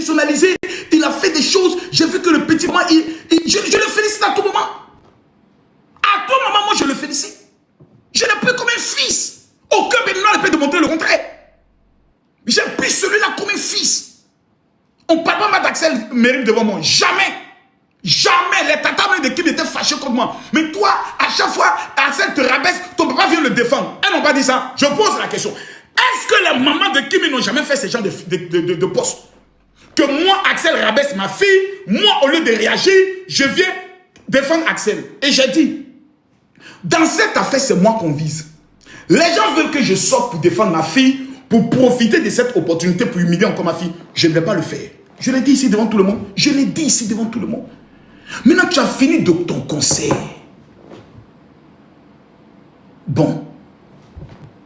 professionnalisé. Il a fait des choses. J'ai vu que le petit moment, je le félicite à tout moment. À tout moment, moi, je le félicite. Je l'ai pris comme un fils. Aucun béninois ne peut démontrer le contraire. J'ai pris celui-là comme un fils. On ne parle pas mal d'Axel Meril devant moi. Jamais. Jamais. Les tatas de Kim étaient fâchés contre moi. Mais toi, à chaque fois, Axel te rabaisse, ton papa vient le défendre. Elles n'ont pas dit ça. Je pose la question. Est-ce que les mamans de Kim n'ont jamais fait ce genre de poste? Que moi, Axel rabaisse ma fille, moi, au lieu de réagir, je viens défendre Axel. Et j'ai dit, dans cette affaire, c'est moi qu'on vise. Les gens veulent que je sorte pour défendre ma fille, pour profiter de cette opportunité pour humilier encore ma fille. Je ne vais pas le faire. Je l'ai dit ici devant tout le monde. Je l'ai dit ici devant tout le monde. Maintenant, tu as fini de ton conseil. Bon.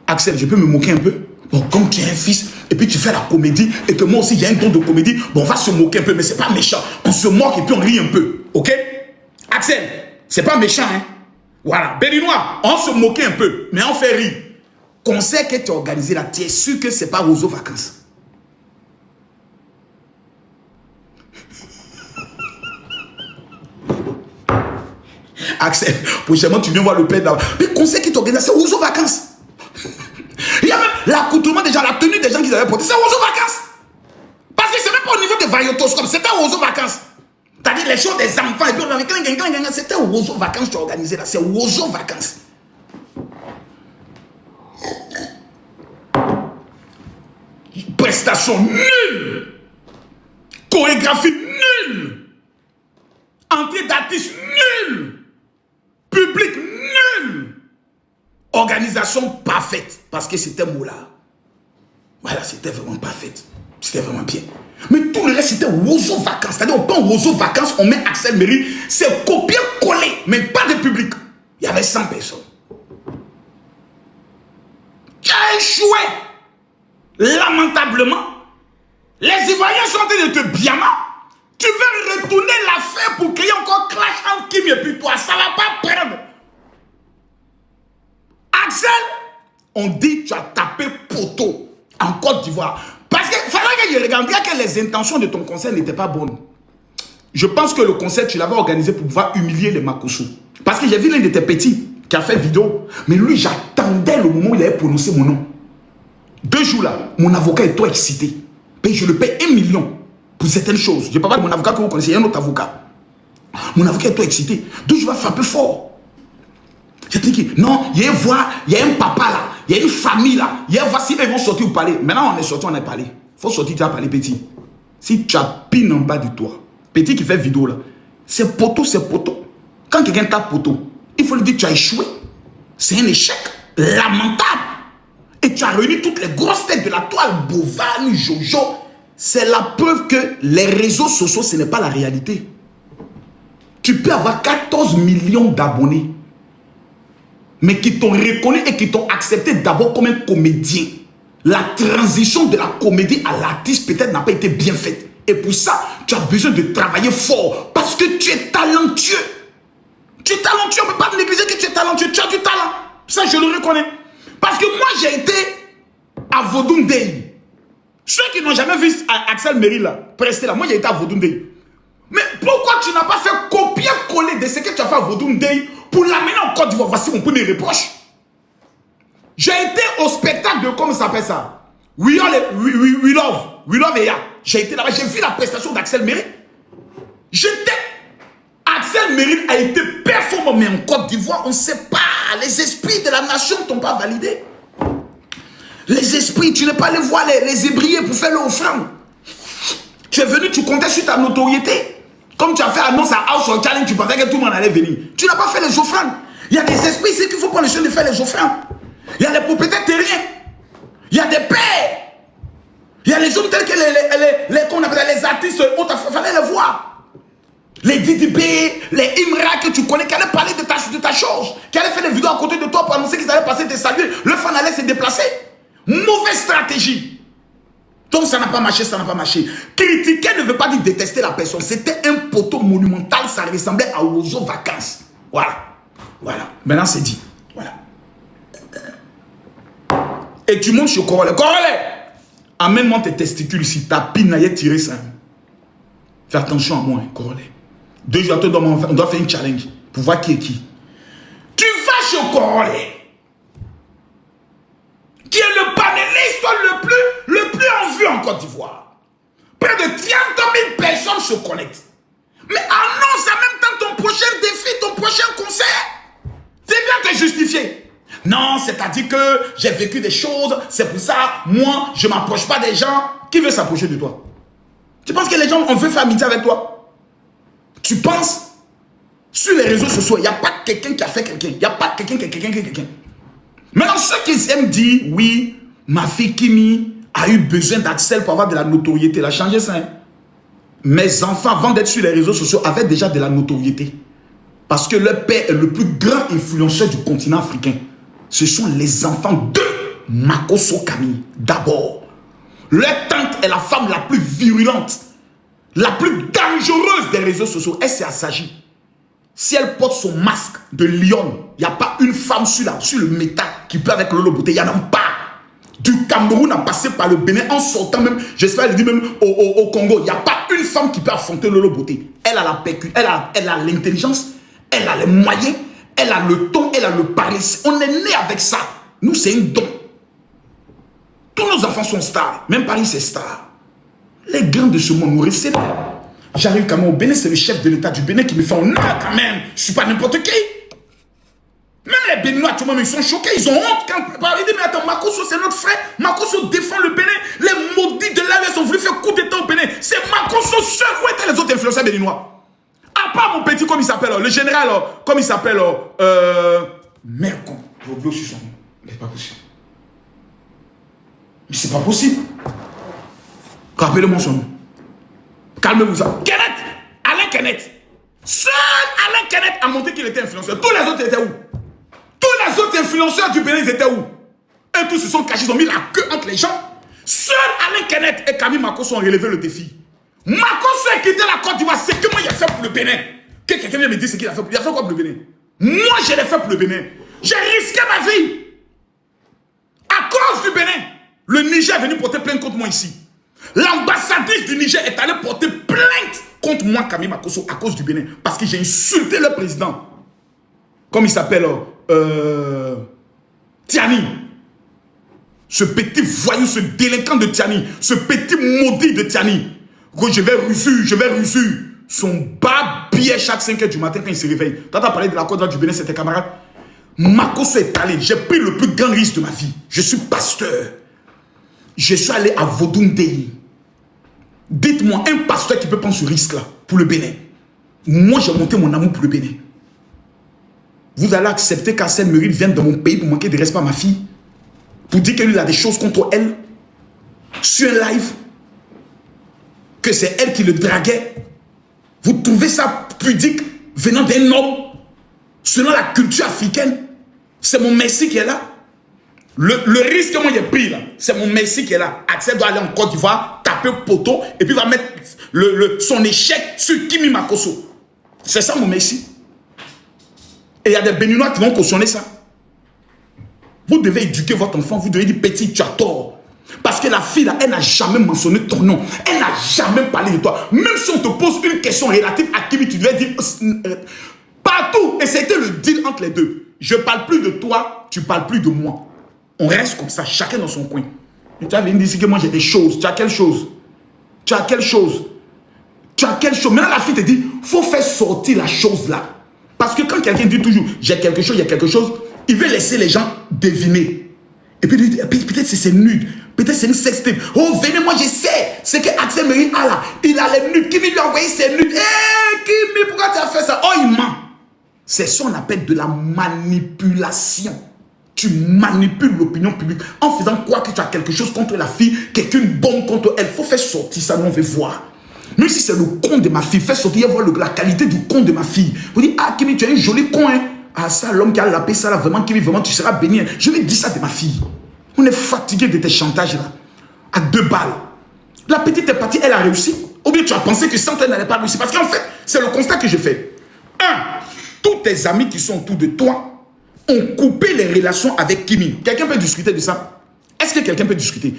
Axel, je peux me moquer un peu? Bon, comme tu es un fils, et puis tu fais la comédie, et que moi aussi, il y a un don de comédie, bon, on va se moquer un peu, mais c'est pas méchant. On se moque et puis on rit un peu. Ok? Axel, c'est pas méchant, hein? Voilà. Béninois, on se moquait un peu, mais on fait rire. Concert que tu as organisé là, tu es sûr que c'est pas Roseau Vacances? Axel, prochainement tu viens voir le père d'avant. Mais concert que tu as organisé, c'est Roseau Vacances. Il y a même l'accoutrement déjà, la tenue des gens qui avaient porté, c'est Roseau Vacances. Parce que c'est même pas au niveau de variotoscope, c'était Roseau Vacances. C'est-à-dire les choses des enfants, et puis on avait c'était Roseau Vacances que tu as organisé là, c'est Roseau Vacances. Prestation nulle. Chorégraphie nulle. Entrée d'artiste nulle. Public nul. Organisation parfaite. Parce que c'était Moula. Voilà, c'était vraiment parfaite. C'était vraiment bien. Mais tout le reste, c'était Roseau Vacances. C'est-à-dire, on prend Roseau Vacances, on met Axel Meril. C'est copier-coller, mais pas de public. Il y avait 100 personnes. Tu as échoué. Lamentablement. Les Ivoiriens sont en train de te biama. Tu veux retourner l'affaire pour créer encore clash entre Kim et puis toi. Ça ne va pas prendre. Axel, on dit que tu as tapé poteau en Côte d'Ivoire. Parce qu'il fallait que je regarde que les intentions de ton conseil n'étaient pas bonnes. Je pense que le conseil, tu l'avais organisé pour pouvoir humilier les Makoussou. Parce que j'ai vu l'un de tes petits qui a fait vidéo. Mais lui, j'attendais le moment où il avait prononcé mon nom. 2 jours là, mon avocat est trop excité. Et je le paye 1 million pour certaines choses. Je ne parle pas de mon avocat que vous connaissez, il y a un autre avocat. Mon avocat est trop excité. Donc je vais frapper fort. J'ai dit que non, il y a une voix, il y a un papa là, il y a une famille là. Il y a voici, ils vont sortir ou parler. Maintenant on est sorti, on a parlé. Il faut sortir, tu as parlé petit. Si tu as pine en bas de toi, petit qui fait vidéo là, c'est poteau, c'est poteau. Quand quelqu'un tape poteau, il faut lui dire que tu as échoué. C'est un échec lamentable. Et tu as réuni toutes les grosses têtes de la toile, Bovani, Jojo. C'est la preuve que les réseaux sociaux, ce n'est pas la réalité. Tu peux avoir 14 millions d'abonnés, mais qui t'ont reconnu et qui t'ont accepté d'abord comme un comédien. La transition de la comédie à l'artiste peut-être n'a pas été bien faite. Et pour ça, tu as besoin de travailler fort parce que tu es talentueux. Tu es talentueux, on ne peut pas négliger que tu es talentueux. Tu as du talent. Ça, je le reconnais. Parce que moi, j'ai été à Vodun Day. Ceux qui n'ont jamais vu Axel Meril là, prester là, moi, j'ai été à Vodun Day. Mais pourquoi tu n'as pas fait copier-coller de ce que tu as fait à Vodun Day pour l'amener en Côte d'Ivoire? Voici mon premier reproche. J'ai été au spectacle de, comment ça s'appelle ça? We Love Eya. J'ai été là-bas, j'ai vu la prestation d'Axel Meril. Axel Meril a été performant, mais en Côte d'Ivoire, on ne sait pas. Les esprits de la nation ne t'ont pas validé. Les esprits, tu n'es pas allé voir les ébriers pour faire l'offrande. Tu es venu, tu comptais sur ta notoriété. Comme tu as fait annonce à House of Challenge, tu pensais que tout le monde allait venir. Tu n'as pas fait les offrandes. Il y a des esprits ici qu'il faut prendre le soin de faire les offrandes. Il y a des propriétaires terriens. Il y a des pères. Il y a les hommes tels que les artistes, il fallait les voir. Les DDB, les Imra que tu connais, qui allaient parler de ta chose, qui allaient faire des vidéos à côté de toi pour annoncer qu'ils allaient passer des saluts. Le fan allait se déplacer. Mauvaise stratégie. Donc ça n'a pas marché, ça n'a pas marché. Critiquer ne veut pas dire détester la personne. C'était un poteau monumental, ça ressemblait à Roseau Vacances. Voilà. Voilà. Maintenant c'est dit. Voilà. Et tu montes sur Corolle. Corolle, amène-moi tes testicules ici. Ta pine, tiré ça. Fais attention à moi, hein, Corolet. 2 jours, on doit faire une challenge pour voir qui est qui. Tu vas chez Corolet, qui est le panéliste le plus en vue en Côte d'Ivoire. Près de 30 000 personnes se connectent. Mais annonce en même temps ton prochain défi, ton prochain concert. Tu viens te justifier. Non, c'est-à-dire que j'ai vécu des choses, c'est pour ça, moi, je ne m'approche pas des gens. Qui veut s'approcher de toi? Tu penses que les gens, on veut faire amitié avec toi? Tu penses? Sur les réseaux sociaux, il n'y a pas quelqu'un qui a fait quelqu'un. Il n'y a pas quelqu'un qui a quelqu'un. Maintenant, ceux qui aiment dire, oui, ma fille Kimi a eu besoin d'Axel pour avoir de la notoriété. Elle a changé ça. Hein? Mes enfants, avant d'être sur les réseaux sociaux, avaient déjà de la notoriété. Parce que leur père est le plus grand influenceur du continent africain. Ce sont les enfants de Makosso Camille. D'abord, leur tante est la femme la plus virulente, la plus dangereuse des réseaux sociaux. Elle s'est assagie. Si elle porte son masque de lion, il n'y a pas une femme sur le métal qui peut avec Lolo Beauté. Il n'y en a pas. Du Cameroun a passé par le Bénin en sortant même, j'espère le dire même au Congo. Il n'y a pas une femme qui peut affronter Lolo Beauté. Elle a la PQ, elle a l'intelligence, elle a les moyens, elle a le ton, elle a le parler. On est né avec ça. Nous, c'est un don. Tous nos enfants sont stars. Même Paris, c'est star. Les grands de ce monde nous recèlent. J'arrive quand même au Bénin, c'est le chef de l'État du Bénin qui me fait honneur quand même. Je ne suis pas n'importe qui. Même les Béninois, tout le monde, ils sont choqués, ils ont honte quand ils disent, mais attends, Makosso, c'est notre frère. Makosso défend le Bénin. Les maudits de l'AES ont voulu faire coup d'état au Bénin. C'est Makosso seul. Où étaient les autres influenceurs béninois? À part mon petit, comme il s'appelle, le général, comme il s'appelle, merde, j'ai oublié aussi son nom. Mais c'est pas possible. Mais c'est pas possible. Rappelez-moi son nom. Calmez-vous ça. Kenneth, Alain Kenneth. Seul Alain Kenneth a montré qu'il était influenceur. Tous les autres étaient où? Tous les autres influenceurs du Bénin, ils étaient où? Eux tous se sont cachés, ils ont mis la queue entre les gens. Seul Alain Kenneth et Camille Makosso ont relevé le défi. Makosso a quitté la Côte d'Ivoire. C'est que moi, il a fait pour le Bénin. Que quelqu'un vient me dire ce qu'il a fait. Il a fait quoi pour le Bénin? Moi, je l'ai fait pour le Bénin. J'ai risqué ma vie. À cause du Bénin. Le Niger est venu porter plainte contre moi ici. L'ambassadrice du Niger est allée porter plainte contre moi, Camille Makosso, à cause du Bénin. Parce que j'ai insulté le président. Comme il s'appelle, Tiani. Ce petit voyou, ce délinquant de Tiani. Ce petit maudit de Tiani. Je vais reçu. Son bas billet chaque 5 h du matin quand il se réveille. Quand tu as parlé de la Côte d'Ivoire du Bénin, c'était camarade. Makosso est allé. J'ai pris le plus grand risque de ma vie. Je suis pasteur. Je suis allé à Vodundeyi. Dites-moi, un pasteur qui peut prendre ce risque-là pour le Bénin. Moi, j'ai monté mon amour pour le Bénin. Vous allez accepter qu'Arsène Meuride vienne dans mon pays pour manquer de respect à ma fille? Pour dire qu'il a des choses contre elle? Sur un live? Que c'est elle qui le draguait? Vous trouvez ça pudique venant d'un homme? Selon la culture africaine? C'est mon Messie qui est là? Le risque que moi j'ai pris là, c'est mon Messi qui est là. Axel doit aller en Côte d'Ivoire, taper poteau, et puis va mettre son échec sur Kimi Makosso. C'est ça mon Messi. Et il y a des Béninois qui vont cautionner ça. Vous devez éduquer votre enfant, vous devez dire petit, tu as tort. Parce que la fille là, elle n'a jamais mentionné ton nom. Elle n'a jamais parlé de toi. Même si on te pose une question relative à Kimi, tu devais dire partout. Et c'était le deal entre les deux. Je parle plus de toi, tu parles plus de moi. On reste comme ça, chacun dans son coin. Et tu as venu dire que moi j'ai des choses. Tu as quelle chose? Tu as quelle chose? Tu as quelle chose? Maintenant la fille te dit, il faut faire sortir la chose là. Parce que quand quelqu'un dit toujours, j'ai quelque chose, il y a quelque chose, il veut laisser les gens deviner. Et puis peut-être c'est nude. Peut-être c'est une sextape. Oh venez, moi je sais. C'est que Axel Meuride a là. Il a les nudes. Kimi lui a envoyé ses nudes. Hé Kimi, pourquoi tu as fait ça? Oh il ment. C'est ça qu'on appelle de la manipulation. Tu manipules l'opinion publique en faisant croire que tu as quelque chose contre la fille, quelqu'un bombe contre elle. Il faut faire sortir ça, nous on veut voir. Même si c'est le con de ma fille, fais sortir, voir la qualité du con de ma fille. Vous dites, ah Kimi, tu es un joli con, hein. Ah ça, l'homme qui a lapé ça là, vraiment, Kimi, vraiment, tu seras béni. Hein. Je vais dire ça de ma fille. On est fatigué de tes chantages là. À 2 balles. La petite est partie, elle a réussi. Ou bien tu as pensé que sans toi, elle n'allait pas réussir. Parce qu'en fait, c'est le constat que j'ai fait. 1. Tous tes amis qui sont autour de toi ont coupé les relations avec Kimi. Quelqu'un peut discuter de ça? Est-ce que quelqu'un peut discuter?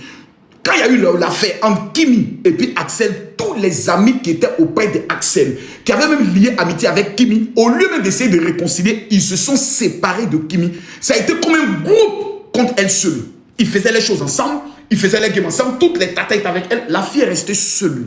quand il y a eu l'affaire entre Kimi et puis Axel, tous les amis qui étaient auprès d'Axel, qui avaient même lié amitié avec Kimi, au lieu même d'essayer de réconcilier, ils se sont séparés de Kimi. Ça a été comme un groupe contre elle seule. Ils faisaient les choses ensemble, ils faisaient les games ensemble, toutes les tatas étaient avec elle. La fille est restée seule.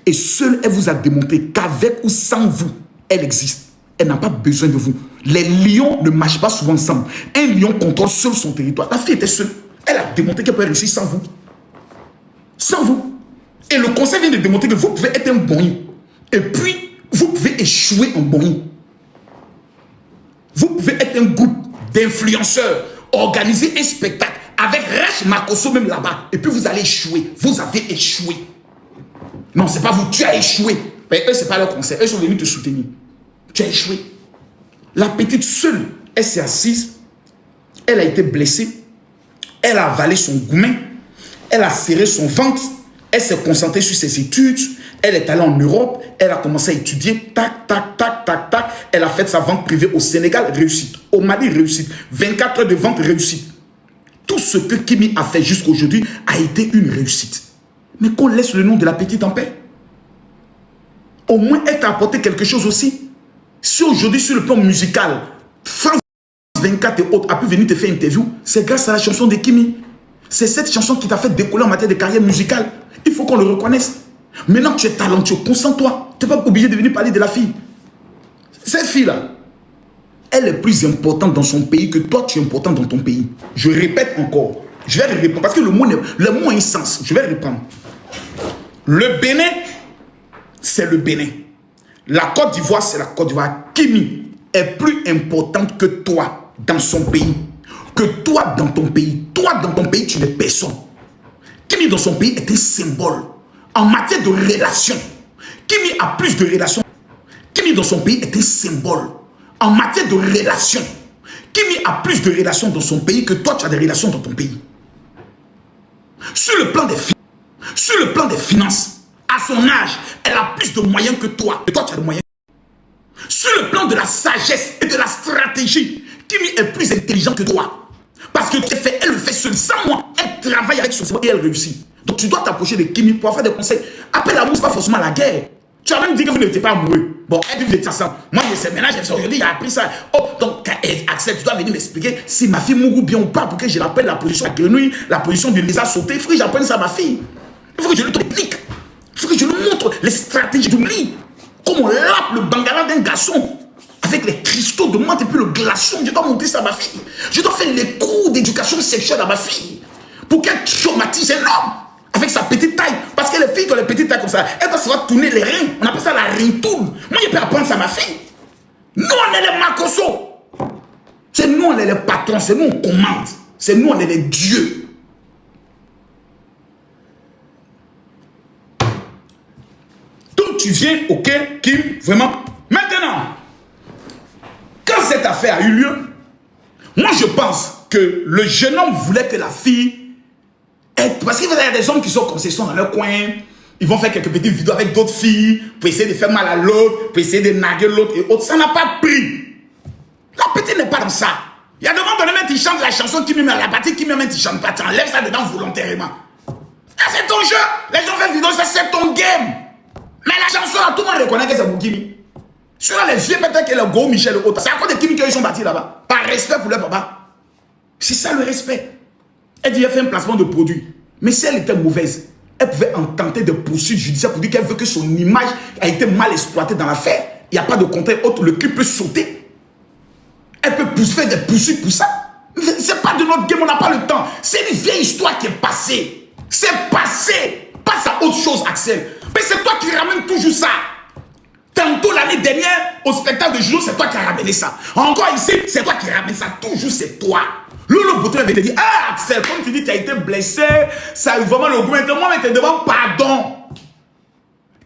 Et seule, elle vous a démontré qu'avec ou sans vous, elle existe. Elle n'a pas besoin de vous. Les lions ne marchent pas souvent ensemble. Un lion contrôle seul son territoire. La fille était seule. Elle a démontré qu'elle peut réussir sans vous. Sans vous. Et le conseil vient de démontrer que vous pouvez être un bon. Et puis, vous pouvez échouer en bon. Vous pouvez être un groupe d'influenceurs, organiser un spectacle avec Rach Makosso même là-bas. Et puis, vous allez échouer. Vous avez échoué. Non, c'est pas vous. Tu as échoué. Mais eux, c'est pas leur conseil. Eux sont venus te soutenir. Tu as échoué. La petite seule, elle s'est assise. Elle a été blessée. Elle a avalé son goumin. Elle a serré son ventre. Elle s'est concentrée sur ses études. Elle est allée en Europe. Elle a commencé à étudier. Tac, tac, tac, tac, tac. Elle a fait sa vente privée au Sénégal. Réussite. Au Mali, réussite. 24 heures de vente, réussite. Tout ce que Kimi a fait jusqu'à aujourd'hui a été une réussite. Mais qu'on laisse le nom de la petite en paix. Au moins, elle t'a apporté quelque chose aussi. Si aujourd'hui, sur le plan musical, France 24 et autres a pu venir te faire une interview, c'est grâce à la chanson de Kimi. C'est cette chanson qui t'a fait décoller en matière de carrière musicale. Il faut qu'on le reconnaisse. Maintenant que tu es talentueux, concentre-toi. Tu n'es pas obligé de venir parler de la fille. Cette fille-là, elle est plus importante dans son pays que toi, tu es important dans ton pays. Je répète encore. Je vais répondre parce que le mot a un sens. Je vais répondre. Le Bénin, c'est le Bénin. La Côte d'Ivoire, c'est la Côte d'Ivoire. Kimi est plus importante que toi dans son pays. Que toi dans ton pays. Toi dans ton pays, tu n'es personne. Kimi dans son pays est un symbole. En matière de relations, Kimi a plus de relations. Kimi dans son pays est un symbole. En matière de relations, Kimi a plus de relations dans son pays que toi, tu as des relations dans ton pays. Sur le plan des finances, à son âge, elle a plus de moyens que toi. Et toi, tu as des moyens. Sur le plan de la sagesse et de la stratégie, Kimi est plus intelligent que toi. Parce que elle le fait seule, sans moi. Elle travaille avec son cerveau et elle réussit. Donc tu dois t'approcher de Kimi pour avoir des conseils. Après l'amour, ce n'est pas forcément la guerre. Tu as même dit que vous n'étiez pas amoureux. Bon, elle dit que vous étiez ensemble. Moi, je ménage, aujourd'hui, il a appris ça. Oh, donc, Axel, tu dois venir m'expliquer si ma fille mourut bien ou pas pour que je l'appelle la position de grenouille, la position de lézard sauté. Il faut que j'apprenne ça à ma fille. Il faut que je lui explique. Il faut que je lui montre les stratégies du lit. Comment on lappe le bangala d'un garçon avec les cristaux de menthe et puis le glaçon. Je dois montrer ça à ma fille. Je dois faire les cours d'éducation sexuelle à ma fille pour qu'elle traumatise un homme avec sa petite taille. Parce que les filles qui ont les petites tailles comme ça, elles doivent savoir tourner les reins. On appelle ça la rintoule. Moi, je peux apprendre ça à ma fille. Nous, on est les Makosso. C'est nous, on est les patrons. C'est nous, on commande. C'est nous, on est les dieux. Donc, tu viens, ok, Kim, vraiment. Maintenant, quand cette affaire a eu lieu, moi, je pense que le jeune homme voulait que la fille... Parce qu'il y a des hommes qui sont comme ça, ils sont dans leur coin, ils vont faire quelques petites vidéos avec d'autres filles pour essayer de faire mal à l'autre, pour essayer de narguer l'autre et autres. Ça n'a pas pris. La petite n'est pas dans ça. Il y a des moments donné, même tu chantes la chanson qui me met à la partie, qui me met, tu chantes pas, tu enlèves ça dedans volontairement. Ah, c'est ton jeu. Les gens font vidéo, ça c'est ton game. Mais la chanson, là, tout le monde reconnaît que c'est pour Kimi. Sur les vieux, peut-être que le Go Michel et autres, c'est à cause de Kimi qu'ils sont partis là-bas. Par respect pour leur papa. C'est ça le respect. Elle dit qu'elle fait un placement de produit. Mais si elle était mauvaise, elle pouvait en tenter de poursuites judiciaires pour dire qu'elle veut que son image a été mal exploitée dans l'affaire. Il n'y a pas de contraire autre. Le clip peut sauter. Elle peut faire des poursuites pour ça. C'est pas de notre game, on n'a pas le temps. C'est une vieille histoire qui est passée. C'est passé. Passe à autre chose, Axel. Mais c'est toi qui ramènes toujours ça. Tantôt l'année dernière, au spectacle de judo, c'est toi qui as ramené ça. Encore ici, c'est toi qui ramènes ça. Toujours, c'est toi. Lolo Bouton avait te dit, ah Axel, comme tu dis, tu as été blessé, ça a eu vraiment le gouvernement, moi, mais tu demande pardon.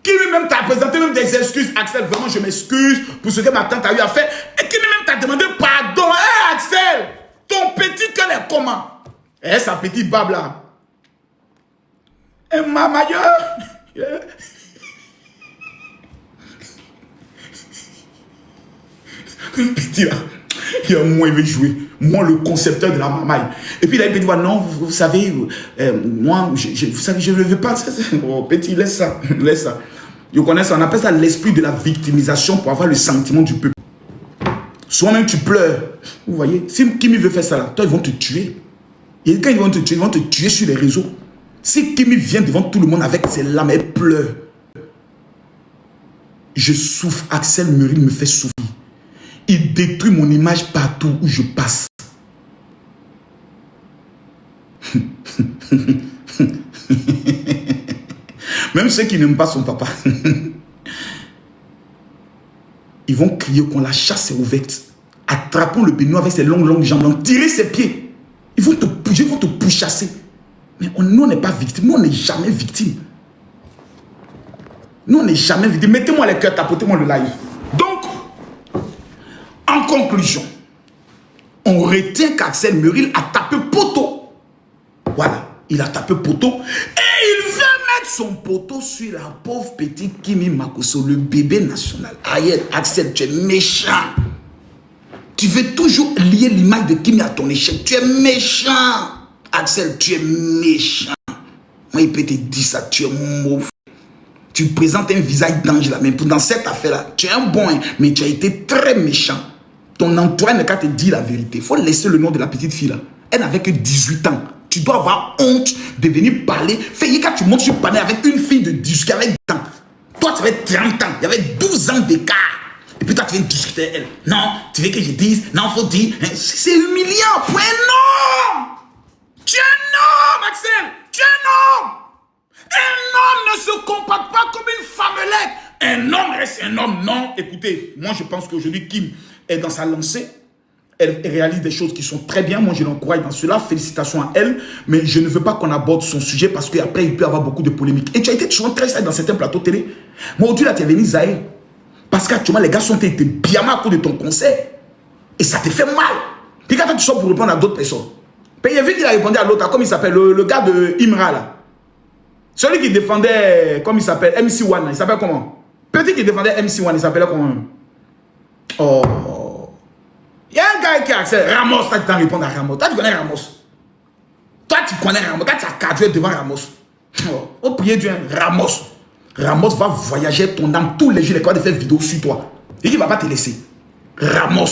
Qui lui-même t'a présenté même des excuses. Axel, vraiment, je m'excuse pour ce que ma tante a eu à faire. Et qui lui-même t'a demandé pardon. Hé Axel, ton petit cœur est comment? Eh, sa petite barbe là. Et ma maillot. Petit là. Moi, il veut jouer. Moi, le concepteur de la marmaille. Et puis, là, il peut dire, non, vous savez, moi, vous savez, je ne le veux pas. Oh, petit, laisse ça. Laisse ça. Je connais ça. On appelle ça l'esprit de la victimisation pour avoir le sentiment du peuple. Soi-même, tu pleures. Vous voyez, si Kimi veut faire ça, là, toi, ils vont te tuer. Et quand ils vont te tuer sur les réseaux. Si Kimi vient devant tout le monde avec ses larmes, elle pleure. Je souffre. Axel Muril me fait souffrir. Il détruit mon image partout où je passe. Même ceux qui n'aiment pas son papa. Ils vont crier quand la chasse est ouverte. Attrapons le bénou avec ses longues jambes. Tirez ses pieds. Ils vont te pourchasser. Mais nous, on n'est pas victime. Nous, on n'est jamais victime. Nous, on n'est jamais victime. Mettez-moi les cœurs, tapotez-moi le live. Donc, en conclusion, on retient qu'Axel Muril a tapé poteau. Voilà, il a tapé poteau. Et il veut mettre son poteau sur la pauvre petite Kimi Makosso, le bébé national. Aïe, Axel, tu es méchant. Tu veux toujours lier l'image de Kimi à ton échec. Tu es méchant. Axel, tu es méchant. Moi, il peut te dire ça, tu es mauvais. Tu présentes un visage d'ange là, mais dans cette affaire-là, tu es un bon, mais tu as été très méchant. Ton entourage n'a qu'à te dire la vérité. Il faut laisser le nom de la petite fille là. Elle n'avait que 18 ans. Tu dois avoir honte de venir parler. Fais quand tu montes sur le panel avec une fille de 18 ans, avec 10 ans. Toi, tu avais 30 ans. Il y avait 12 ans d'écart. Et puis toi, tu viens discuter avec elle. Non, tu veux que je dise? Non, faut dire. C'est humiliant. Point non. Tu es un homme, Axel. Tu es un homme. Un homme ne se comporte pas comme une femmelette. Un homme reste un homme. Non, écoutez, moi je pense qu'aujourd'hui Kim est dans sa lancée. Elle réalise des choses qui sont très bien. Moi je l'encourage dans cela. Félicitations à elle. Mais je ne veux pas qu'on aborde son sujet parce qu'après il peut y avoir beaucoup de polémiques. Et tu as été souvent très sage dans certains plateaux télé. Moi aujourd'hui là tu es venu Zahé. Parce qu'actuellement les gars sont été bien mal à cause de ton conseil. Et ça te fait mal. Puis quand tu sors pour répondre à d'autres personnes. Puis il a vu qu'il a répondu à l'autre. Comme il s'appelle, le gars de Imra là. Celui qui défendait, comme il s'appelle, MC1, il s'appelle comment? Petit qui défendait MC1, il s'appelait comment? Oh. Il y a un gars qui a accès, Ramos, toi tu t'en réponds à Ramos. Toi tu connais Ramos. Toi tu connais Ramos, toi tu as cadré devant Ramos. Oh, priez Dieu, Ramos. Ramos va voyager ton âme tous les jours, il va faire vidéo sur toi. Et il ne va pas te laisser. Ramos,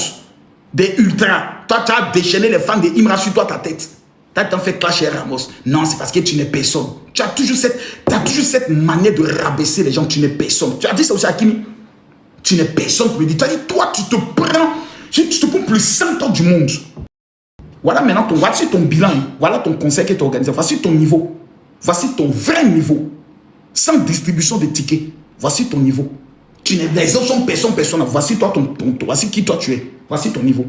des ultras. Toi tu as déchaîné les fans de Imra sur toi ta tête. Tu t'en fais clasher Ramos. Non, c'est parce que tu n'es personne. Tu as toujours cette manière de rabaisser les gens. Tu n'es personne. Tu as dit ça aussi à Kimi. Tu n'es personne pour me dire. Tu as dit, toi, tu te prends pour le centre du monde. Voilà maintenant voici ton bilan. Voilà ton conseil qui est organisé. Voici ton niveau. Voici ton vrai niveau. Sans distribution de tickets. Voici ton niveau. Les autres sont personne. Voici toi, voici qui toi tu es. Voici ton niveau.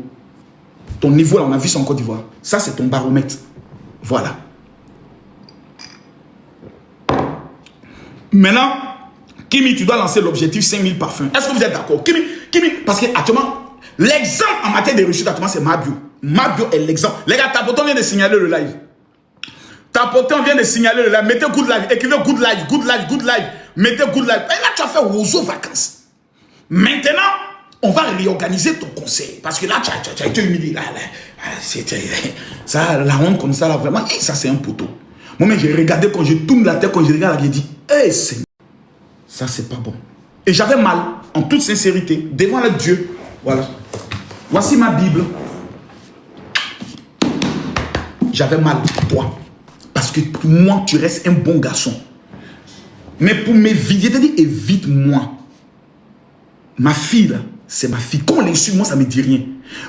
Ton niveau, là, on a vu ça en Côte d'Ivoire. Ça, c'est ton baromètre. Voilà. Maintenant, Kimi, tu dois lancer l'objectif 5000 parfums. Est-ce que vous êtes d'accord? Kimi, parce qu'actuellement, l'exemple en matière de réussite, actuellement, c'est Mabio. Mabio est l'exemple. Les gars, Tapoton vient de signaler le live. Tapoton vient de signaler le live. Mettez good live. Écrivez good live. Mettez good live. Et là, tu as fait Roseau vacances. Maintenant, on va réorganiser ton conseil. Parce que là, tu as été humilié. Ça, la honte comme ça, là, vraiment, ça, c'est un poteau. Moi, j'ai regardé, quand je tourne la tête, quand je regarde, j'ai dit, Seigneur, ça, c'est pas bon. Et j'avais mal, en toute sincérité, devant le Dieu. Voilà. Voici ma Bible. J'avais mal pour toi. Parce que pour moi, tu restes un bon garçon. Mais pour m'éviter, évite-moi. Ma fille, là, c'est ma fille. Quand on l'insulte, moi, ça ne me dit rien.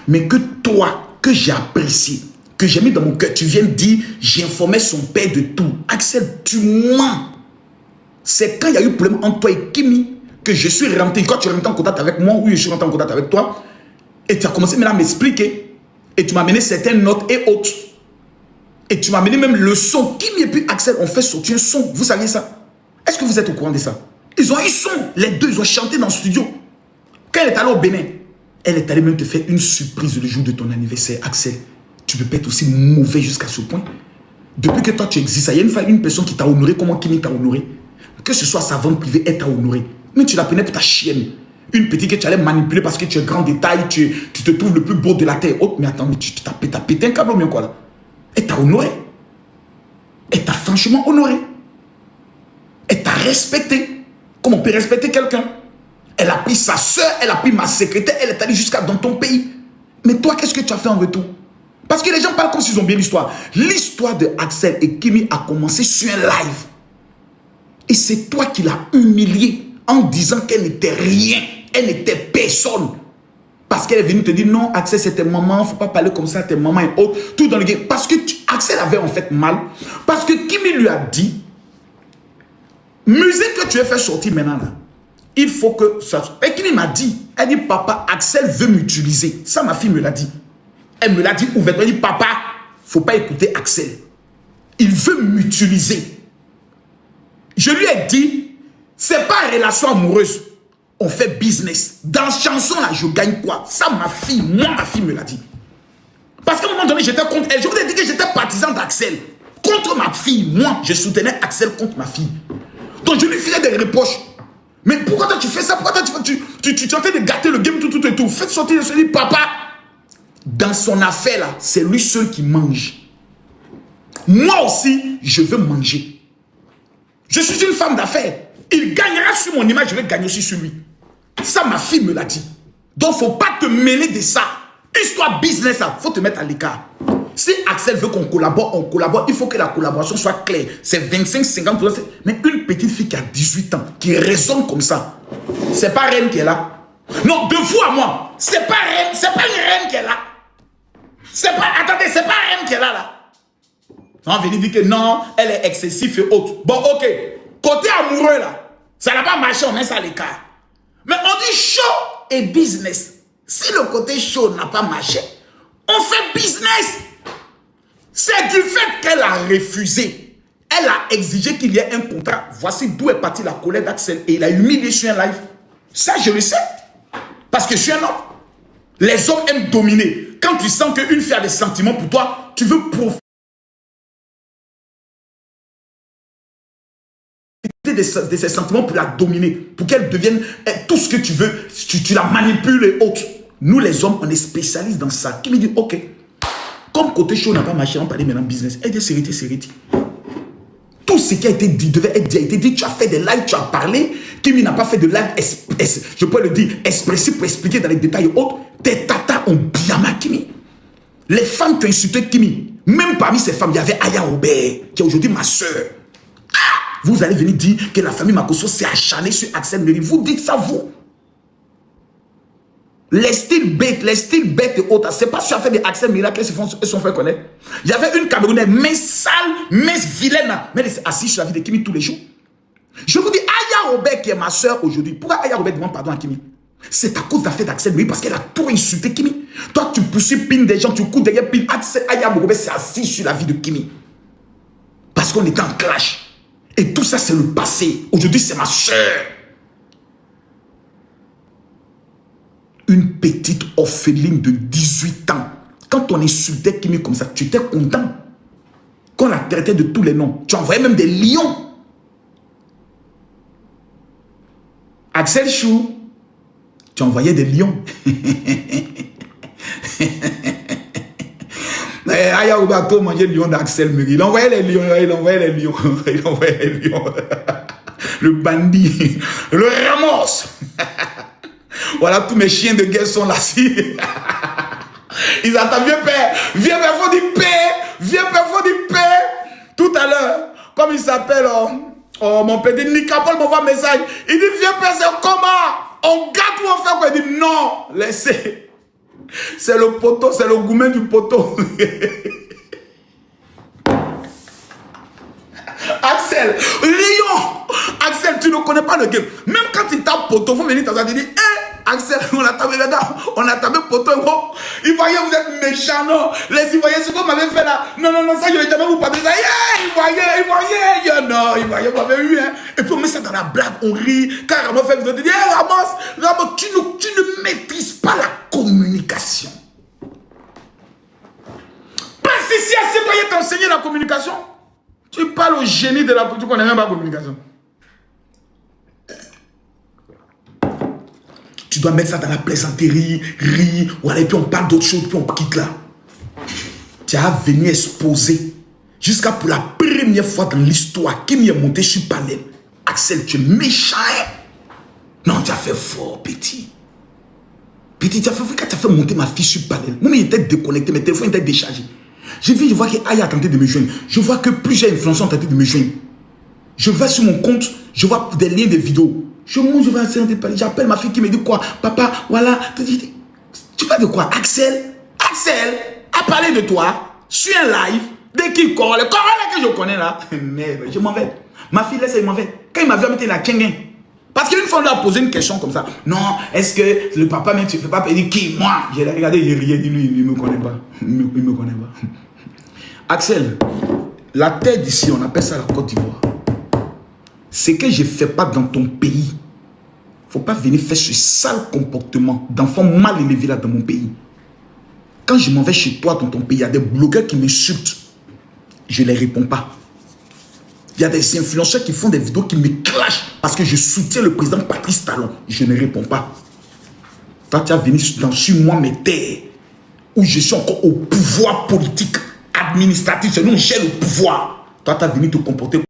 Mais que toi, que j'ai apprécié, que j'ai mis dans mon cœur, tu viens me dire, j'ai informé son père de tout. Axel, tu mens. C'est quand il y a eu problème entre toi et Kimi que je suis rentré. Quand tu es rentré en contact avec moi, oui, je suis rentré en contact avec toi. Et tu as commencé maintenant à m'expliquer. Et tu m'as amené certaines notes et autres. Et tu m'as amené même le son. Kimi et puis Axel ont fait sortir un son. Vous saviez ça? Est-ce que vous êtes au courant de ça? Ils ont eu son. Les deux, ils ont chanté dans le studio. Quand elle est allée au Bénin, elle est allée même te faire une surprise le jour de ton anniversaire. Axel, tu peux pas être aussi mauvais jusqu'à ce point. Depuis que toi tu existes, il y a une personne qui t'a honoré, comment Kimi t'a honoré. Que ce soit sa vente privée, elle t'a honoré. Mais tu la prenais pour ta chienne. Une petite que tu allais manipuler parce que tu es grand détail, tu te trouves le plus beau de la terre. Oh, mais attends, mais tu t'as pété un câble ou bien quoi là? Elle t'a honoré. Elle t'a franchement honoré. Elle t'a respecté. Comme on peut respecter quelqu'un? Elle a pris sa soeur, elle a pris ma secrétaire, elle est allée jusqu'à dans ton pays. Mais toi, qu'est-ce que tu as fait en retour? Parce que les gens parlent comme s'ils ont bien l'histoire. L'histoire de Axel et Kimi a commencé sur un live. Et c'est toi qui l'as humiliée en disant qu'elle n'était rien. Elle n'était personne. Parce qu'elle est venue te dire non, Axel, c'est tes mamans, il ne faut pas parler comme ça à tes mamans et autres. Tout dans le game. Parce que Axel avait en fait mal. Parce que Kimi lui a dit, musique que tu as fait sortir maintenant là, il faut que ça... Et Kimi m'a dit, elle dit, papa, Axel veut m'utiliser. Ça, ma fille me l'a dit. Elle me l'a dit ouvertement, elle dit, papa, il ne faut pas écouter Axel. Il veut m'utiliser. Je lui ai dit, c'est pas relation amoureuse. On fait business. Dans chanson là, je gagne quoi? Ça, ma fille me l'a dit. Parce qu'à un moment donné, j'étais contre elle. Je vous ai dit que j'étais partisan d'Axel. Contre ma fille, moi, je soutenais Axel contre ma fille. Donc je lui faisais des reproches. Mais pourquoi toi tu fais ça? Pourquoi toi tu es en train de gâter le game, tout et tout? Faites sortir de ce lit, papa. Dans son affaire là, c'est lui seul qui mange. Moi aussi, je veux manger. Je suis une femme d'affaires. Il gagnera sur mon image, je vais gagner aussi sur lui. Ça, ma fille me l'a dit. Donc, il ne faut pas te mêler de ça. Histoire business, il faut te mettre à l'écart. Si Axel veut qu'on collabore, on collabore. Il faut que la collaboration soit claire. C'est 25, 50%. Mais une petite fille qui a 18 ans, qui raisonne comme ça, c'est pas Reine qui est là. Non, de vous à moi, c'est pas Reine, c'est pas une Reine qui est là. C'est pas, attendez, c'est pas Reine qui est là. On vient dire que non, elle est excessive et autres. Bon, ok. Côté amoureux, là, ça n'a pas marché, on met ça à l'écart. Mais on dit show et business. Si le côté show n'a pas marché, on fait business. C'est du fait qu'elle a refusé. Elle a exigé qu'il y ait un contrat. Voici d'où est partie la colère d'Axel. Et il a humilié sur un live. Ça, je le sais. Parce que je suis un homme. Les hommes aiment dominer. Quand tu sens qu'une fille a des sentiments pour toi, tu veux profiter de ses sentiments pour la dominer, pour qu'elle devienne tout ce que tu veux, tu la manipules et autres. Nous les hommes, on est spécialistes dans ça. Qui me dit, ok, comme côté show n'a pas marché, on parlait maintenant business. Elle dit, c'est tout ce qui a été dit devait être dit, a été dit. Tu as fait des lives, tu as parlé. Kimi n'a pas fait de live, je peux le dire, expressif pour expliquer dans les détails et autres. Tes tatas ont bien mal Kimi. Les femmes qui ont insulté Kimi, même parmi ces femmes, il y avait Aya Robert, qui est aujourd'hui ma soeur. Vous allez venir dire que la famille Makosso s'est acharnée sur Axel Meri. Vous dites ça, vous. Les styles bêtes et autres, c'est pas sur la fait de Axel Meri qu'elles se sont fait connaître. Il y avait une Camerounaise, mais sale, mais vilaine, mais elle est assise sur la vie de Kimi tous les jours. Je vous dis, Aya Robert, qui est ma soeur aujourd'hui, pourquoi Aya Robert demande pardon à Kimi? C'est à cause de l'affaire d'Axel Meri, parce qu'elle a tout insulté Kimi. Toi, tu poursuis pin des gens, tu cours derrière pin. Aya Robert s'est assise sur la vie de Kimi. Parce qu'on était en clash. Et tout ça, c'est le passé. Aujourd'hui, c'est ma soeur. Une petite orpheline de 18 ans. Quand on insultait Kimi comme ça, tu étais content. Quand on la traitait de tous les noms, tu envoyais même des lions. Axel Chou, tu envoyais des lions. Aya Obato mangeait le lion d'Axel Meri. Il envoyait les lions, il envoyait les lions. Il envoyait les lions. Le bandit, le ramos. Voilà, tous mes chiens de guerre sont là. Ils attendent, viens père, faut dire paix. Viens père, faut dire paix. Tout à l'heure, comme il s'appelle, mon petit Nicapol m'envoie un message. Il dit, viens père, c'est comment? On gâte ou on fait quoi? Il dit, non, laissez. C'est le poteau, c'est le gourmet du poteau. Axel, lion. Axel, tu ne connais pas le game. Même quand il tape poteau, il faut venir t'entendre dire, Axel, on a tapé là-dedans, on a tapé poteau. Ivoirien, vous êtes méchants, non? Les Ivoiriens, ce qu'on m'avait fait là, non, ça, je vais jamais vous parler de ça. Ivoirien, non, Ivoirien m'avait eu, hein. Et puis on met ça dans la blague, on rit. Quand Ramos fait, vous dit, Ramos, tu ne maîtrises pas la communication. Parce que si assez toi, t'enseigner la communication, tu parles au génie de la politique, tu connais même pas la communication. dois mettre ça dans la plaisanterie, rire, voilà, et puis on parle d'autre chose, puis on quitte là. Tu as venu exposer, jusqu'à pour la première fois dans l'histoire, qui m'y est monté sur panel. Axel, tu es méchant. Hein? Non, tu as fait fort, petit. Petit, tu as fait monter ma fille sur panel. Moi, il était déconnecté, mes téléphones étaient déchargés. Je vois que Aya a tenté de me joindre. Je vois que plusieurs influenceurs ont tenté de me joindre. Je vais sur mon compte, je vois des liens de vidéos. Je vais essayer de parler. J'appelle ma fille qui me dit quoi? Papa, voilà. Tu parles de quoi? Axel a parlé de toi sur un live. Dès qu'il corrole, le corrole que je connais là. Merde, je m'en vais. Ma fille laisse, elle m'en va. Quand il m'a vu, elle la tchengen. Parce qu'une fois, on lui a posé une question comme ça. Non, est-ce que le papa, même tu ne fais pas payer qui? Moi, j'ai regardé, il riait, lui, il ne me connaît pas. Il me connaît pas. Axel, la terre d'ici, on appelle ça la Côte d'Ivoire. Ce que je ne fais pas dans ton pays, il ne faut pas venir faire ce sale comportement d'enfants mal élevés là dans mon pays. Quand je m'en vais chez toi dans ton pays, il y a des blogueurs qui m'insultent. Je ne les réponds pas. Il y a des influenceurs qui font des vidéos qui me clashent parce que je soutiens le président Patrice Talon. Je ne réponds pas. Toi, tu as venu sur moi mes terres où je suis encore au pouvoir politique, administratif. C'est nous, on gère le pouvoir. Toi, tu as venu te comporter